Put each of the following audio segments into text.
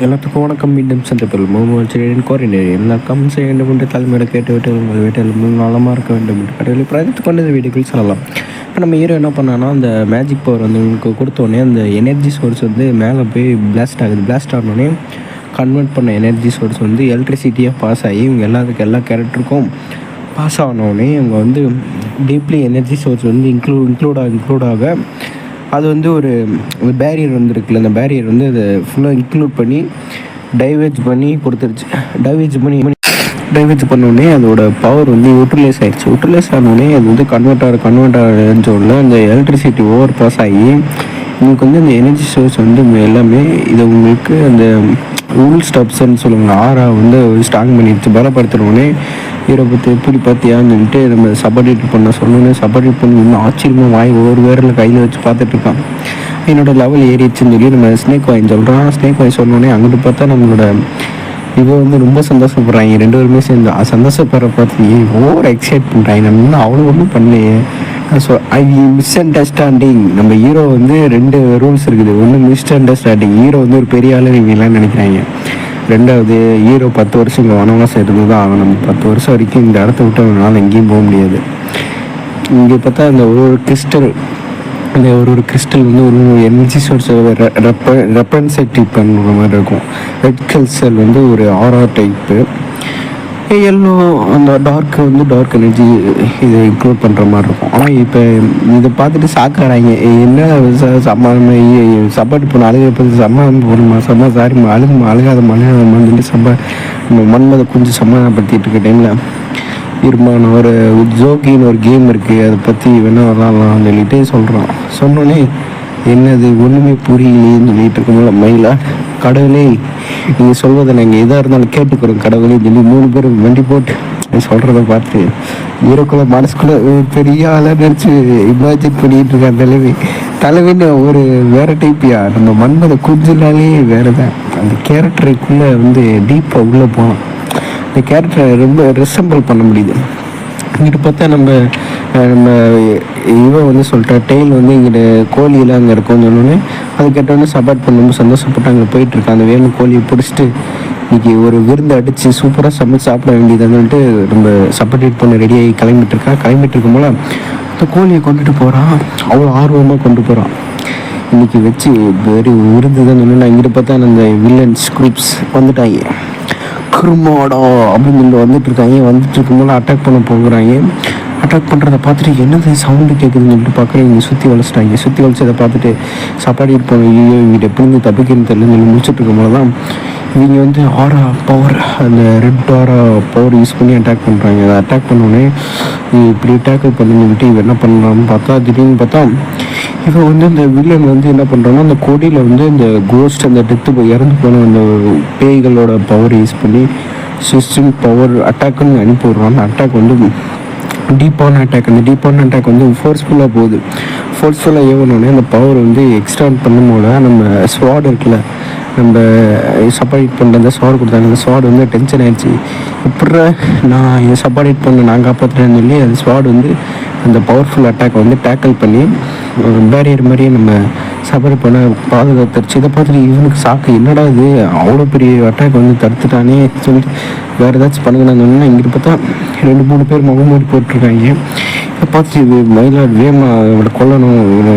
எல்லாத்துக்கும் வணக்கம். மீண்டும் சந்திப்பில் முகமது கோரினேன் எல்லா கமெண்ட் செய்ய வேண்டும் என்று தலைமையில கேட்டுவிட்டு உங்கள் வீட்டில் நலமாக இருக்க வேண்டும் என்று கடவுளை பிரார்த்தித்து கொண்டு இந்த வீடியோக்கள் சொல்லலாம். இப்போ நம்ம ஹீரோ என்ன பண்ணான்னா, அந்த மேஜிக் பவர் வந்து உங்களுக்கு கொடுத்தோடனே அந்த எனர்ஜி சோர்ஸ் வந்து மேலே போய் பிளாஸ்ட் ஆகுது. பிளாஸ்ட் ஆனோடனே கன்வெர்ட் பண்ண எனர்ஜி சோர்ஸ் வந்து எலக்ட்ரிசிட்டியாக பாஸ் ஆகி இவங்க எல்லா கேரக்டருக்கும் பாஸ் ஆனோடனே இவங்க வந்து டீப்லி எனர்ஜி சோர்ஸ் வந்து இன்க்ளூடாக அது வந்து ஒரு பேரியர் வந்துருக்குல்ல, அந்த பேரியர் வந்து அதை ஃபுல்லாக இன்க்ளூட் பண்ணி டைவேஜ் பண்ணி கொடுத்துருச்சு. டைவேஜ் பண்ணோடனே அதோட பவர் வந்து யூட்டிலைஸ் ஆகிடுச்சு. யூட்டிலைஸ் ஆனோடனே அது வந்து கன்வெர்ட் ஆகிடுச்சோடனே அந்த எலக்ட்ரிசிட்டி ஓவர் பாஸ் ஆகி உங்களுக்கு வந்து அந்த எனர்ஜி சோர்ஸ் வந்து எல்லாமே இது உங்களுக்கு அந்த ரூல் ஸ்டப்ஸ்ன்னு சொல்லுவாங்க, ஆரா வந்து ஸ்ட்ராங் பண்ணிடுச்சு. பலப்படுத்தினோடனே ஹீரோ பற்றி எப்படி பார்த்தியான்னு சொல்லிட்டு நம்ம சப்பார்டினேட் பண்ண சொன்னோன்னே சப்பார்டினேட் பண்ணி இன்னும் ஆச்சரியமாக வாய் ஒவ்வொரு வேரில் கையில் வச்சு பார்த்துட்ருக்கான். என்னோடய லெவல் ஏறிடுச்சுன்னு சொல்லி நம்ம ஸ்னேக் வாயின் சொல்கிறான். ஸ்னேக் வாயின் சொன்னோடனே அங்கிட்டு பார்த்தா நம்மளோட இவ வந்து ரொம்ப சந்தோஷப்படுறாங்க. ரெண்டு பேருமே சேர்ந்து சந்தோஷப்படுற பார்த்து ஓவர் எக்ஸைட் பண்ணுறாங்க. நம்ம இன்னும் அவ்வளோ ஒன்றும் பண்ணலையே. So miss understanding. நம்ம ஹீரோ வந்து ரெண்டு ரூல்ஸ் இருக்குது. ஒன்று மிஸ் அண்டர்ஸ்டாண்டிங், ஹீரோ வந்து ஒரு பெரிய ஆள் இவங்கெல்லாம் நினைக்கிறாங்க. ரெண்டாவது, ஹீரோ 10 வருஷம் இங்கே வனவாசம் இருந்து தான் ஆகணும். 10 வருஷம் வரைக்கும் இந்த இடத்த விட்டு அவனால் எங்கேயும் போக முடியாது. இங்கே பார்த்தா அந்த ஒரு கிறிஸ்டல், அந்த ஒரு கிறிஸ்டல் வந்து ஒரு எனர்ஜி சோர்ஸ் ரெப்ரசன்டேட்டிவ் பண்ணுற மாதிரி இருக்கும். ரெட் கிறிஸ்டல் வந்து ஒரு ஆரா டைப்பு, எல்லோ அந்த டார்க் வந்து டார்க் எனர்ஜி இதை இன்க்ளூட் பண்ணுற மாதிரி இருக்கும். ஆனால் இப்போ இதை பார்த்துட்டு சாக்காராங்க. என்ன சப்பாட்டு போன அழுகிறப்ப போடணுமா, சாரிம்மா அழுகாதமான்னு சொல்லி மன்மதை கொஞ்சம் சமாதானப்படுத்திட்டு இருக்க டைமில் இருமான ஒரு ஜோக்கின்னு ஒரு கேம் இருக்குது, அதை பற்றி வேணால் விளாட்லாம்னு சொல்லிட்டு சொல்கிறான். சொன்னோன்னே என்னது ஒன்றுமே புரியலேன்னு சொல்லிட்டு இருக்கோம்ல மயிலா, கடவுளே நீங்கள் சொல்வதை நாங்கள் எதாக இருந்தாலும் கேட்டுக்கிறோம் கடவுளே சொல்லி 3 பேர் வண்டி போட்டு சொல்கிறத பார்த்து ஹீரோக்குள்ள மனசுக்குள்ளே பெரிய ஆளாக நினச்சி இமேஜின் பண்ணிகிட்டு இருக்கான். தலைவின்னு ஒரு வேறு டைப்பியா. நம்ம மன்மதை கொஞ்சனாலே வேறு தான். அந்த கேரக்டருக்குள்ளே வந்து டீப்பாக உள்ளே போனோம். அந்த கேரக்டரை ரொம்ப ரிசம்பிள் பண்ண முடியுது. இங்கிட்ட பார்த்தா நம்ம இவன் வந்து சொல்லிட்டா டெய்ல் வந்து இங்கிட்ட கோழியெல்லாம் அங்கே இருக்கும்னு சொன்னோன்னே அது கேட்டோடனே சப்பார்ட் பண்ண சந்தோஷப்பட்டு அங்கே போயிட்டுருக்கான். அந்த வேணும் கோழியை பிடிச்சிட்டு இன்றைக்கி ஒரு விருந்து அடித்து சூப்பராக சமைச்சு சாப்பிட வேண்டியதுன்னு சொல்லிட்டு நம்ம சப்பார்டேட் பண்ண ரெடியாகி கிளம்பிட்டு இருக்கும்போல அந்த கோழியை கொண்டுட்டு போகிறான். அவ்வளோ ஆர்வமாக கொண்டு போகிறான். இன்றைக்கி வச்சு வெறும் விருந்து தான் சொன்னோன்னா இங்கிட்ட பார்த்தா அந்த வில்லன்ஸ் குரூப்ஸ் வந்துட்டாங்க. குருமாடா அப்படின்னு சொல்லி வந்துட்டு இருக்கும்போது அட்டாக் பண்ண போகிறாங்க. அட்டாக் பண்ணுறதை பார்த்துட்டு என்னது சவுண்டு கேட்குதுன்னு சொல்லிட்டு பார்க்குறேன். இங்கே சுற்றி வளைச்சிட்டதை பார்த்துட்டு சாப்பாடு இருப்பாங்க. ஐயோ இவங்க எப்படி தப்பிக்கணும்னு தெரியலன்னு சொல்லி முடிச்சுட்டு இருக்கும்போது தான் இவங்க வந்து ஆரா பவர், அந்த ரெட் ஆரா பவர் யூஸ் பண்ணி அட்டாக் பண்ணுறாங்க. அதை அட்டாக் பண்ணோடனே இப்படி டேக்கிள் பண்ணிட்டு இவன் என்ன பண்ணலான்னு பார்த்தா திடீர்னு பார்த்தா இவன் வந்து இந்த வில்லன் வந்து என்ன பண்ணுறான்னா அந்த கொடியில் வந்து இந்த கோஸ்ட், அந்த இறந்து போன அந்த பேய்களோட பவர் யூஸ் பண்ணி சிஸ்டம் பவர் அட்டாக்குன்னு அனுப்பி விட்றான். அந்த அட்டாக் வந்து டீப்பான அட்டாக். அந்த டீப்பான அட்டாக் வந்து ஃபோர்ஸ்ஃபுல்லாக போகுது. ஃபோர்ஸ்ஃபுல்லாக ஏவனோடனே அந்த பவர் வந்து எக்ஸ்ட்ராண்ட் பண்ணும்போது நம்ம ஸ்வாட் இருக்குல்ல, நம்ம சப்பார்டேட் பண்ணுற அந்த ஸ்வாட் கொடுத்தாங்க. அந்த ஸ்வாட் வந்து டென்ஷன் ஆகிடுச்சு. இப்படி நான் சப்பார்டேட் பண்ண நான் காப்பாற்றுறேன்னு சொல்லி அந்த ஸ்வாட் வந்து அந்த பவர்ஃபுல் அட்டாக் வந்து டேக்கிள் பண்ணி பேரியர் மாதிரியே நம்ம சப்பார்ட் பண்ண பாதுகாத்துருச்சு. இதை பார்த்துட்டு இவனுக்கு சாக்கு, என்னடா இது அவ்வளோ பெரிய அட்டாக் வந்து தடுத்துட்டானே சொல்லிட்டு வேறு ஏதாச்சும் பண்ணுங்கன்னு இங்கிட்ட பார்த்தா 2-3 பேர் முகமூடி போட்டிருக்காங்க. இதை பார்த்துட்டு இது மயிலாடு வேமா இவனை கொல்லணும், இவனை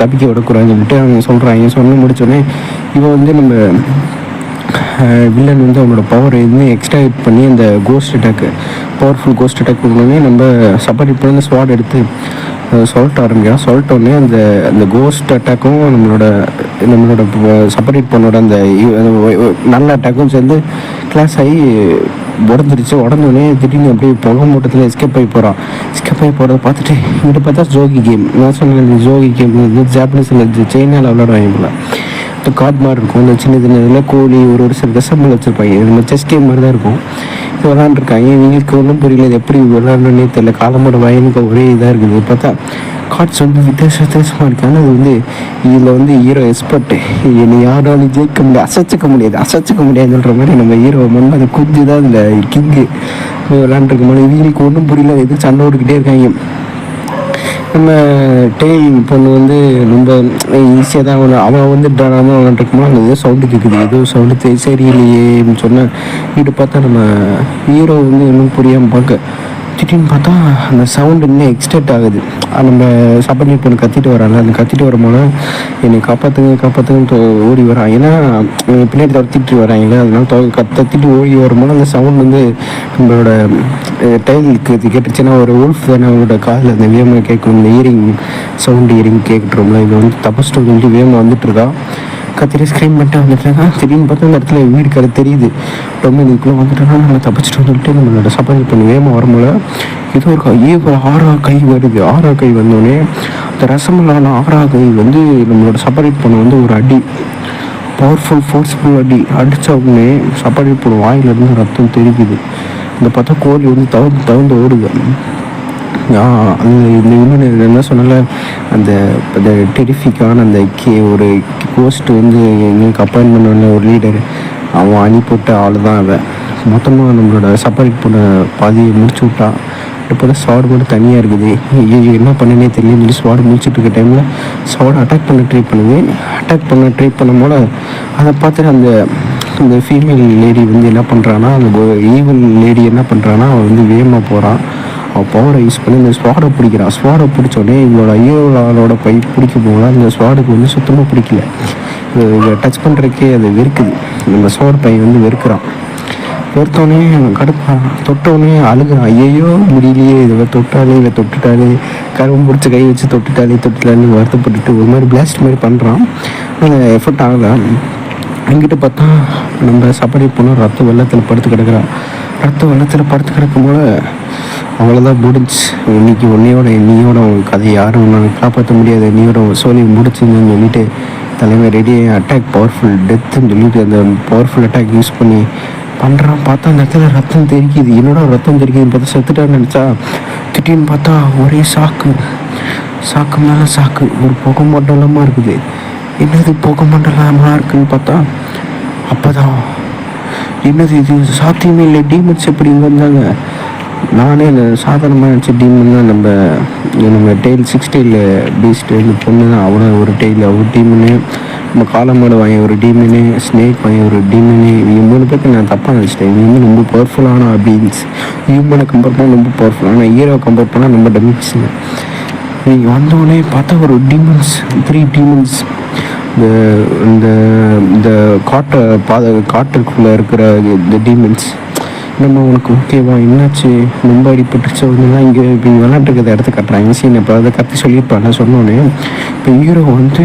தப்பிக்க விடக்கூடாதுன்னு சொல்லிட்டு அவங்க சொல்கிறாங்க. சொன்ன முடிச்சோடனே இவன் வந்து நம்ம வில்லன் வந்து அவனோட பவர் எதுவுமே எக்ஸ்ட்ராக்ட் பண்ணி அந்த பவர்ஃபுல் கோஸ்ட் அட்டாக் பண்ணோடனே நம்ம சப்பார்ட் பண்ணி ஸ்வாட் எடுத்து சொல்லிட்டு ஆரம்பிக்கிறான். சொல்லிட்டோடனே அந்த கோஸ்ட் அட்டாக்கும் நம்மளோட சப்பார்ட் பண்ணோட அந்த நல்ல அட்டாக்கும் சேர்ந்து கிளாஸ் ஆகி உடஞ்சோடனே திடீர்னு அப்படியே புகை மூட்டத்தில் எஸ்கேப் ஆகி போகிறத பார்த்துட்டு இங்கிட்ட பார்த்தா ஜோகி கேம். நான் சொன்னேன் ஜோகி கேம் வந்து ஜாப்பனீஸில் சைனாவில் விளையாடுவாங்க போல. இந்த கார்டு மாதிரி இருக்கும், இந்த சின்ன இதில் கோழி ஒரு சில ரெசம்பிள் வச்சுருப்பாங்க. இது நம்ம செஸ் கேம் மாதிரி தான் இருக்கும். இது விளாண்டுருக்காங்க. இவங்களுக்கு ஒன்றும் புரியல, இது எப்படி விளாட்ணுன்னே தெரியல. காலமோட வயனுக்கு ஒரே இதாக இருக்குது. பார்த்தா கார்ட்ஸ் வந்து வித்தியாசமாக இருக்குது. ஆனால் அது வந்து இதில் வந்து ஹீரோ எக்ஸ்பர்ட்டு, என்னை யாராலும் ஜெயிக்க முடியாது, அசைச்சிக்க முடியாதுன்னு சொல்கிற மாதிரி நம்ம ஹீரோ வந்து அது குஞ்சு தான் இந்த கிங்கு விளாண்டுருக்கும் போது இவங்களுக்கு ஒன்றும் புரியல, எது சண்டை ஓடிக்கிட்டே இருக்காங்க. நம்ம டெய்ல் பொண்ணு வந்து ரொம்ப ஈஸியாக தான் அவன் வந்து ட்ராமா விளாண்டுருக்கும்போது அந்த ஏதோ சவுண்டு கேட்குது, ஏதோ சவுண்டு சரியில்லையேன்னு சொன்னேன். வீட்டு பார்த்தா நம்ம ஹீரோ வந்து இன்னும் புரியாமல் பார்க்க திடீர்னு பார்த்தா அந்த சவுண்டு இன்னும் எக்ஸ்டெட் ஆகுது. நம்ம சப்பனி பொண்ணு கத்திட்டு வராங்க, அந்த கத்திட்டு வரும்போது என்னை காப்பாற்றுங்கன்னு ஓடி வரான். ஏன்னா பின்னாடி துரத்திட்டு வராங்களே, அதனால கத்திட்டு ஓடி வரும்போது அந்த சவுண்ட் வந்து நம்மளோட டைலுக்கு கேட்டுச்சுன்னா ஒரு உல்ஃப் தானே அவங்களோட காதில் அந்த வேமா கேட்கணும். இந்த இயரிங் சவுண்டு இயரிங் கேட்குறோம்ல, இது வந்து தப்பஸ்ட்டு வந்து வேமா வந்துட்டுருக்கா. கத்திரி ஸ்க்ரீன் பண்ணிட்டு வந்துட்டுருக்கா. திடீர்னு பார்த்தா அந்த இடத்துல வீடு கடை தெரியுது. ரொம்ப இதுக்குள்ளே வந்துட்டோம்னா நம்ம தப்பிச்சிட்டு வந்துட்டு நம்மளோட சப்பாத்தி பண்ணி வேகமாக வரும்போது ஏதோ ஒரு ஆறா கை வருது. ஆறா கை வந்தோடனே அந்த ரசமலான ஆறா கை வந்து நம்மளோட சப்பாத்தி பண்ண வந்து ஒரு அடி, பவர்ஃபுல் ஃபோர்ஸ்ஃபுல் அடித்த உடனே சப்பாத்தி பண்ண வாயிலிருந்து ரத்தம் தெரிக்குது. இந்த பார்த்தா கோழி வந்து தவந்து ஓடுது. அந்த இந்த இன்னொன்று என்ன சொன்னால அந்த டெரிஃபிக்கான அந்த ஒரு கோஸ்ட் வந்து எங்களுக்கு அப்பாயின்மெண்ட் பண்ண ஒரு லீடர், அவன் அனுப்பிவிட்ட ஆள் தான் அவன். மொத்தமாக நம்மளோட சப்பாரிட் பண்ண பாதியை முடிச்சு விட்டான். இப்போ தான் ஸ்வாடு மட்டும் தனியாக இருக்குது. என்ன பண்ணனே தெரியல சொல்லி ஸ்வாடு முடிச்சுட்டு இருக்க டைமில் ஸ்வாடு அட்டாக் பண்ண ட்ரை பண்ணும்போது அதை பார்த்துட்டு அந்த ஃபீமேல் லேடி வந்து என்ன பண்ணுறான்னா, அந்த ஈவல் லேடி என்ன பண்ணுறான்னா, அவள் வந்து வேகமாக போகிறான். அவள் பவரை யூஸ் பண்ணி இந்த ஸ்வாடை பிடிக்கிறான். ஸ்வாடை பிடிச்சோடனே இவங்களோட ஐயோட பை பிடிக்க போகலாம். அந்த ஸ்வாடுக்கு வந்து சுத்தமாக பிடிக்கல. இதை டச் பண்ணுறதுக்கே அது வெறுக்குது. நம்ம ஸ்வாட் பையன் வந்து வெறுக்கிறான். வெறுத்தோடனே கடுப்பான். தொட்டோடனே அழுகிறான். ஐயோ முடியலையே, இதை தொட்டுட்டாலே கரும்பு பிடிச்ச கை வச்சு தொட்டுட்டாலே வருத்தப்பட்டுட்டு ஒரு மாதிரி பிளாஸ்ட் மாதிரி பண்ணுறான். அது எஃபர்ட் ஆகலை. எங்கிட்ட பார்த்தா நம்ம சப்பாடி போனால் ரத்த வெள்ளத்தில் படுத்து கிடக்கும் போல அவ்வளோதான் முடிஞ்சு. இன்னைக்கு நீயோட உங்கள் கதை யாரும் உன்னை காப்பாற்ற முடியாது, நீயோட சோழி முடிச்சுன்னு சொல்லிட்டு தலைமை ரெடி அட்டாக் பவர்ஃபுல் டெத்துன்னு சொல்லிட்டு அந்த பவர்ஃபுல் அட்டாக் யூஸ் பண்ணி பண்ணுறான். பார்த்தா அந்த இடத்துல ரத்தம் தெரிக்குது. என்னோட ரத்தம் தெரிக்குதுன்னு பார்த்தா செத்துட்டான்னு நினச்சா திடீர்னு பார்த்தா ஒரே சாக்கு மேலே சாக்கு, ஒரு புகை மண்டலமாக இருக்குது. என்னது புகை மண்டலமாக இருக்குதுன்னு பார்த்தா அப்போ தான் என்னது இது சாத்தியமே இல்லை, டீமன்ஸ் எப்படி வந்தாங்க. நானே இந்த சாதாரணமாக நினச்ச டீமன் தான் நம்ம டெய்ல் 6 டெய்ல் பீஸ்ட் இந்த பொண்ணு தான். அவனை ஒரு டெய்ல் ஒரு டீமனு, நம்ம காலமாடு வாங்கி ஒரு டீமனு, ஸ்னேக் வாங்கி ஒரு டீமனு. இவங்க 3 பேருக்கு நான் தப்பாக நினச்சிட்டேன். இவங்க வந்து ரொம்ப பவர்ஃபுல்லான பீயிங்ஸ். ஹியூமனை கம்பேர் பண்ணால் ரொம்ப பவர்ஃபுல், ஆனால் ஹீரோவை கம்பேர் பண்ணால் ரொம்ப டெமிக்ஸுங்க. நீங்கள் வந்தோடனே பார்த்தா ஒரு டீமன்ஸ் 3 டீமன்ஸ் இந்த காட்டுக்குள்ளே இருக்கிற இந்த டீமன்ஸ். நம்ம உனக்கு ஓகேவா என்னாச்சு, ரொம்ப அடிபட்டுச்சு அப்படின்னா இங்கே இப்போ விளாண்டுருக்கிற இடத்த கட்டுறாங்க சீன். இப்போ அதை கற்று சொல்லியிருப்பாங்க. சொன்னோன்னே இப்போ ஹீரோ வந்து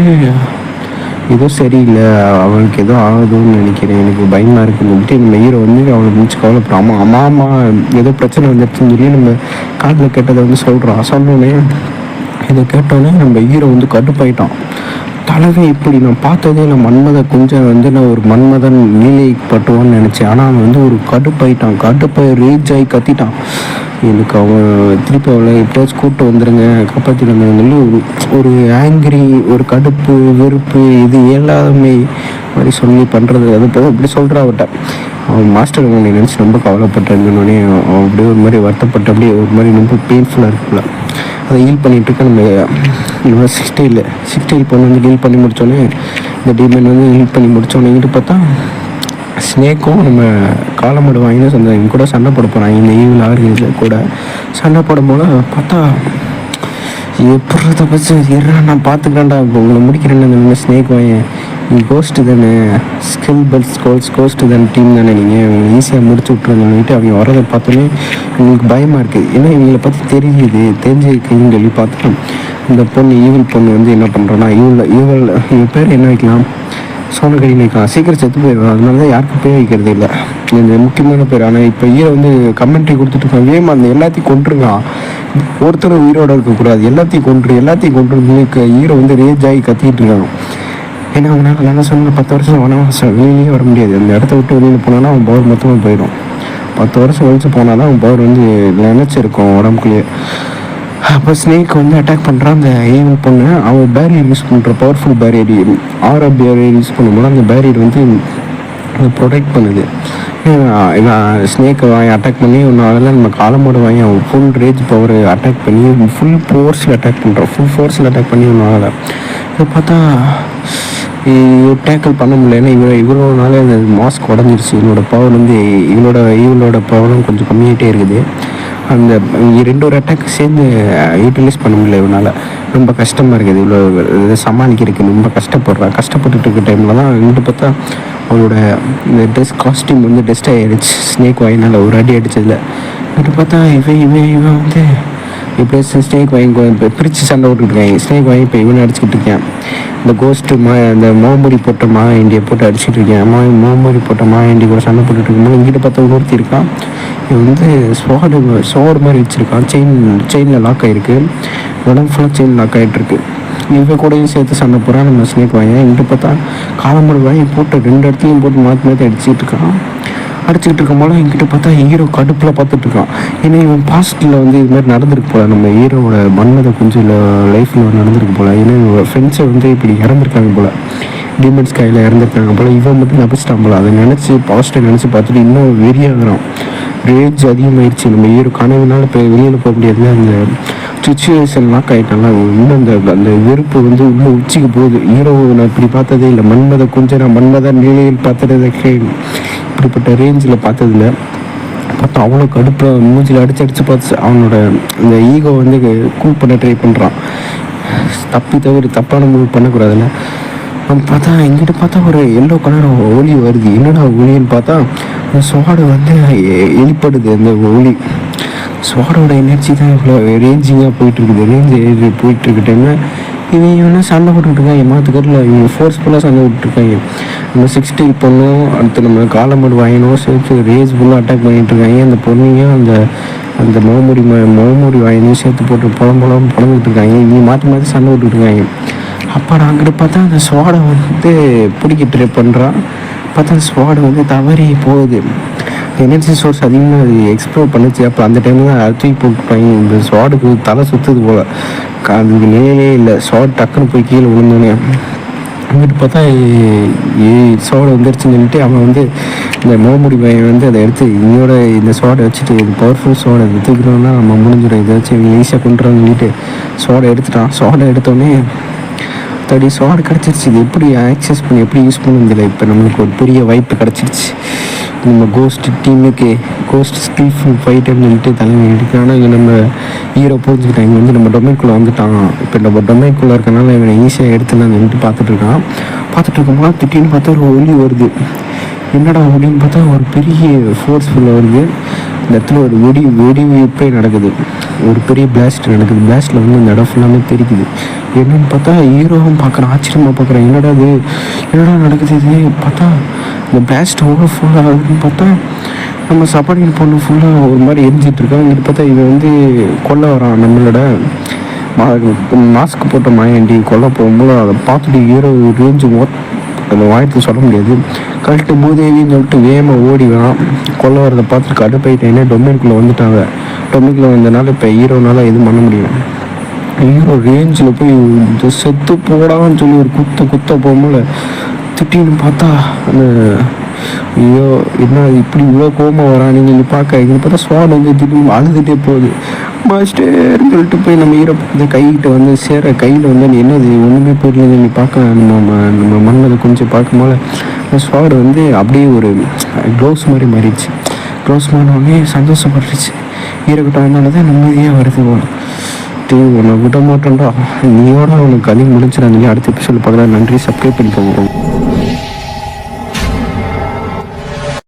ஏதோ சரியில்லை, அவளுக்கு ஏதோ ஆகுதுன்னு நினைக்கிறேன், எனக்கு பயமாக இருக்குன்னு சொல்லிட்டு நம்ம ஹீரோ வந்து அவளை முடிச்சு கவலைப்படுறான். அம்மா ஏதோ பிரச்சனை வந்துடுச்சுன்னு சொல்லி நம்ம காதில் கேட்டதை வந்து சொல்கிறான். சொன்னோன்னே இதை கேட்டோன்னே நம்ம ஹீரோ வந்து கடுப்பாயிட்டான். தலைவே இப்படி நான் பார்த்ததே இல்லை. கொஞ்சம் வந்து நான் ஒரு மன்மதன் நீலைப்பட்டுவான்னு நினச்சேன். ஆனால் அவன் வந்து ஒரு கடுப்பாய் ரேஜ் ஆகி கத்திட்டான். எனக்கு அவன் திருப்பி அவளை எப்போயாச்சும் கூப்பிட்டு வந்துடுங்க, காப்பாற்றிடுங்க சொல்லி ஒரு ஆங்கிரி, ஒரு கடுப்பு, வெறுப்பு, இது இயலாமை மாதிரி சொல்லி பண்ணுறது. அது போக இப்படி சொல்கிறா அவட்ட. அவன் மாஸ்டர் அவனை நினச்சி ரொம்ப கவலைப்பட்டேன்னொடனே அவன் அப்படியே ஒரு மாதிரி வருத்தப்பட்டு அப்படியே ஒரு மாதிரி ரொம்ப பெயின்ஃபுல்லாக இருக்குல்ல. அதை ஹீல் பண்ணிகிட்ருக்க நம்ம 6 டெய்ல் பொண்ணு வந்து ஹீல் பண்ணி முடித்தோடனே இந்த டீமன் வந்து ஹீல் பண்ணி முடித்தோடனே இங்கிட்டு பார்த்தா ஸ்னேக்கும் நம்ம காலமாடு வாங்கினு சொந்த கூட சண்டை போட போகிறாங்க. இந்த ஈவில் ஆறு கூட சண்டை போடும் போல பார்த்தா எப்படிறத பற்றி நான் பார்த்துக்கிறேன்டா, இப்போ உங்களை முடிக்கிறேன்னு ஸ்னேக் வாங்க. நீங்கள் கோஸ்ட்டு தானே, கோஸ்ட்டு தானே, டீம் தானே, நீங்கள் ஈஸியாக முடிச்சு விட்ருங்கன்னுட்டு அவங்க வரதை பார்த்தோன்னே உங்களுக்கு பயமாக இருக்குது. ஏன்னா இவங்களை பற்றி தெரிஞ்சுக்குன்னு சொல்லி பார்த்தா இந்த பொண்ணு ஈவில் பொண்ணு வந்து என்ன பண்ணுறோன்னா இவள் பேர் என்ன வைக்கலாம், சோனகடி வைக்கலாம். சீக்கிரம் செத்து போயிடும். அதனால தான் யாருக்கும் பேர் வைக்கிறது இல்லை, இந்த முக்கியமான பேர். ஆனால் இப்போ ஹீரோ வந்து கமெண்ட்ரி கொடுத்துட்டு இருக்காங்க, வேமா அந்த எல்லாத்தையும் கொண்டுருங்க, ஒருத்தர் உயிரோட இருக்கக்கூடாது, எல்லாத்தையும் கொண்டு ஹீரோ வந்து ரேஜ் ஆகி கத்திக்கிட்டு இருக்காங்க. ஏன்னா அவனால் நான் சொன்ன 10 வருஷம் வனவாசம் வெளியிலேயே வர முடியாது. அந்த இடத்த விட்டு வெளியில் போனான்னா அவன் பவர் மொத்தமாக போயிடும். 10 வருஷம் கழிச்சு போனால் தான் அவன் பவர் வந்து நினச்சிருக்கும் உடம்புக்குள்ளேயே. அப்போ ஸ்னேக் வந்து அட்டாக் பண்ணுறான் அந்த ஈவல் பொண்ணு. அவன் பேரியர் யூஸ் பண்ணுற பவர்ஃபுல் பேரியர், ஆரா பேரியர் யூஸ் பண்ணும்போது அந்த பேரியர் வந்து அது ப்ரொடெக்ட் பண்ணுது. இவன் ஸ்னேக்கை அட்டாக் பண்ணி ஒன்றால் நம்ம காலமோட அவன் ஃபுல் ரேஜ் பவர் அட்டாக் பண்ணி ஃபுல் ஃபோர்ஸில் அட்டாக் பண்ணுறான். ஃபுல் ஃபோர்ஸில் அட்டாக் பண்ணி ஒன்றால் இப்போ பார்த்தா டேக்கிள் பண்ண முடியல. ஏன்னா இவரோனால அந்த மாஸ்க் உடஞ்சிருச்சு. இவனோட பவர் வந்து இவளோட பவரும் கொஞ்சம் கம்மியாகிட்டே இருக்குது. அந்த ரெண்டு ஒரு அட்டாக் சேர்ந்து யூட்டிலைஸ் பண்ண முடியல இவனால். ரொம்ப கஷ்டமாக இருக்குது. இவ்வளோ சமாளிக்கிறதுக்கு ரொம்ப கஷ்டப்பட்டுட்டு இருக்க டைமில் தான் இங்கிட்டு பார்த்தா அவளோட இந்த காஸ்டியூம் வந்து டெஸ்ட் ஆகிடுச்சு ஸ்னேக் வாயினால் ஒரு அடி அடித்ததில். இங்கிட்டு பார்த்தா இவன் வந்து இப்போ ஸ்னேக் வாங்கி இப்போ பிரித்து சண்டை விட்டுருக்காங்க. ஸ்னேக் வாங்கி இப்போ இவனை அடிச்சுக்கிட்டு இருக்கேன். இந்த கோஸ்ட்டு இந்த மோமுரி போட்ட இண்டியை போட்டு அடிச்சுட்டு இருக்கேன். மோமுரி போட்ட இண்டி கூட சண்டை போட்டுட்டு இருக்கும்போது இங்கிட்ட பார்த்தா ஒருத்தி இருக்கான். இவன் வந்து ஸ்வாடு மாதிரி வச்சுருக்கான். செயினில் லாக் ஆகிருக்கு. உடம்பு ஃபுல்லாக செயின் லாக் ஆகிட்டுருக்கு. இவன் கூடயும் சேர்த்து சண்டை போகிறான் நம்ம ஸ்னேக் வாங்கி. இங்கிட்ட பார்த்தா காலம்படு வாங்கி போட்டு 2 இடத்துலையும் போட்டு மாற்றி அடிச்சுக்கிட்டு இருக்கும்போது என்கிட்ட பார்த்தா ஹீரோ கடுப்பில் பார்த்துட்ருக்கான். ஏன்னா இவன் பாஸ்ட்டில் வந்து இது மாதிரி நடந்திருக்கு போல். நம்ம ஹீரோவோட மன்மத கொஞ்சம் லைஃப்பில் நடந்திருக்கு போல். ஏன்னா இவன் ஃப்ரெண்ட்ஸை வந்து இப்படி இறந்துருக்காங்க போல். டீமன்ஸ் கையில் இறந்துருக்காங்க போல். இவன் மட்டும் நபிச்சிட்டான் போல். அதை நினச்சி பாஸ்ட்டை நினச்சி பார்த்துட்டு இன்னும் வெறியாகிறான். ரேஜ் அதிகமாகிடுச்சு. நம்ம ஹீரோ கனவுனால இப்போ வெளியில் போக முடியாது. அந்த சுச்சுவேஷன் லாக் ஆகிட்டாங்க. இன்னும் அந்த வெறுப்பு வந்து இன்னும் உச்சிக்கு போகுது. ஹீரோ நான் இப்படி பார்த்ததே இல்லை. மன்மத கொஞ்சம் நான் மன்மத நிலையில் பார்த்ததே இப்படிப்பட்ட ரேஞ்சில் பார்த்ததில்ல. பார்த்தா அவ்வளோ கடுப்பாக மூஞ்சில் அடித்து பார்த்து அவனோட இந்த ஈகோ வந்து கூல் பண்ண ட்ரை பண்ணுறான். தப்பான மூவ் பண்ணக்கூடாதுல்ல. அவன் பார்த்தா எங்கிட்ட பார்த்தா ஒரு எல்லோ கலர் ஒளி வருது. என்னடா ஒளின்னு பார்த்தா அந்த ஸ்வாடு வந்து வெளிப்படுது. அந்த ஒளி ஸ்வாடோட எனர்ஜி தான் இவ்வளோ ரேஞ்சிங்காக போயிட்டுருக்குது. போயிட்டுருக்க டைமில் இவனா சண்டை போட்டுருக்காங்க. மாற்றுக்கட்டில் இவங்க ஃபோர்ஸ்ஃபுல்லாக சண்டை விட்டுருக்காங்க. நம்ம 60 பொண்ணும் அடுத்து நம்ம காலமோடு வாங்கினோம் சேர்த்து ரேஜ் ஃபுல்லாக அட்டாக் பண்ணிகிட்ருக்காங்க. அந்த பொண்ணையும் அந்த மோமுடி வாயினையும் சேர்த்து போட்டு புலம்பிட்டு இருக்காங்க. இவங்க மாற்றி சண்டை விட்டுருக்காங்க. அப்போ நான் அங்கிட்ட பார்த்தா அந்த ஸ்வாடை வந்து பிடிக்க ட்ரை பண்ணுறான். பார்த்தா அந்த ஸ்வாடு வந்து தவறி போகுது. எனர்ஜி சோர்ஸ் அதிகமாக அது எக்ஸ்ப்ளோர் பண்ணிச்சு. அப்போ அந்த டைமில் தான் தூக்கி போட்டுப்பாங்க. இந்த ஸ்வாடுக்கு தலை சுற்றுது போல். அதுக்கு நிலையே இல்லை. ஸ்வாட் டக்குன்னு போய் கீழே விழுந்தோன்னே அங்கிட்டு பார்த்தா ஸ்வாடு வந்துருச்சுன்னு சொல்லிட்டு அவன் வந்து இந்த மோமுடி பையன் வந்து அதை எடுத்து இந்த ஸ்வாடை வச்சுட்டு இது பவர்ஃபுல் ஸ்வாடை எடுத்துக்கிறோன்னா நம்ம முடிஞ்சிடும். இதை வச்சு இவங்க ஈஸியாக கொண்டுறான்னு சொல்லிட்டு ஸ்வாடை எடுத்துட்டான். ஸ்வாடை எடுத்தோடனே ஸ்வாடு கிடச்சிருச்சு. இது எப்படி ஆக்சஸ் பண்ணி எப்படி யூஸ் பண்ணுறதில்ல. இப்போ நம்மளுக்கு ஒரு பெரிய வாய்ப்பு கிடச்சிருச்சு. நம்ம கோஸ்ட் டீமுக்கு கோஸ்ட் ஸ்கில்ஃபுல் ஃபைட்டர்னு சொல்லிட்டு தலைமை இருக்குது. ஆனால் இங்கே நம்ம ஹீரோ புரிஞ்சுக்கிட்டான். இங்கே வந்து நம்ம டொமைன்குள்ளே வந்துட்டான். இப்போ நம்ம டொமைன்குள்ளே இருக்கனால இவனை ஈஸியாக எடுத்துலான்னு சொல்லிட்டு பார்த்துட்டு இருக்கும்போது திட்டின்னு பார்த்தா ஒரு ஒலி வருது. என்னடா ஒலின்னு பார்த்தா ஒரு பெரிய ஃபோர்ஸ்ஃபுல்லாக வருது. இந்த இடத்துல ஒரு வெடிப்பே நடக்குது. ஒரு பெரிய பிளாஸ்ட் நடக்குது. பிளாஸ்ட்டில் வந்து இந்த இடம் ஃபுல்லாமே தெரிக்குது. என்னன்னு பார்த்தா ஹீரோவும் பார்க்குறேன். ஆச்சரியமாக பார்க்குறேன். என்னடா நடக்குது இது பார்த்தா இந்த பிளாஸ்ட் ஓவர் ஃபுல்லாக ஆகுதுன்னு பார்த்தா நம்ம சப்பாடியின் பொண்ணு ஃபுல்லாக ஒரு மாதிரி எரிஞ்சிட்ருக்காங்க. இங்கிட்டு பார்த்தா இவன் வந்து கொல்ல வரான். நம்மளோட மாஸ்க் போட்ட மாயாண்டி கொல்ல போகும்போது அதை பார்த்துட்டு ஹீரோ ரேஞ்சு அந்த வாயத்தில் சொல்ல முடியாது. கழட்டு மூதேவின்னு சொல்லிட்டு வேகமாக ஓடி வேணாம். கொல்ல வரதை பார்த்துட்டு கடுப்பாயிட்டேன். டொமைன்குள்ளே வந்துட்டாங்க. டொமைன்குள்ளே வந்தனால இப்போ ஹீரோனால எதுவும் பண்ண முடியும். ஹீரோ ரேஞ்சில் போய் செத்து போடான்னு சொல்லி ஒரு குத்த போகும்போது திட்டின்னு பார்த்தா அந்த ஐயோ என்ன இப்படி இவ்வளோ கோபமாக வரான். நீங்கள் பார்க்க இங்கே பார்த்தா ஸ்வாட் வந்து திடீர்னு அழுதுகிட்டே போகுது. மாஸ்டர்னு சொல்லிட்டு போய் நம்ம ஹீரோ பார்த்து கைகிட்ட வந்து சேர கையில் வந்து என்னது ஒன்றுமே புரியல. நீ பார்க்க நம்ம மண்ணதை கொஞ்சம் பார்க்கும்போது அந்த ஸ்வாட் வந்து அப்படியே ஒரு க்ளோஸ் மாதிரி மாறிடுச்சு. க்ளோஸ் மாறினோடனே சந்தோஷப்பட்டுருச்சு. ஹீரோக்கிட்ட வந்தால தான் நிம்மதியாக வருது போல. உன்னை விட மாட்டோம்டா நீயோட உனக்கு கதை முடிஞ்சிடாங்க. அடுத்த எபிசோட் பார்க்கலாம். நன்றி. சப்ஸ்கிரைப் பண்ணிக்கோங்க.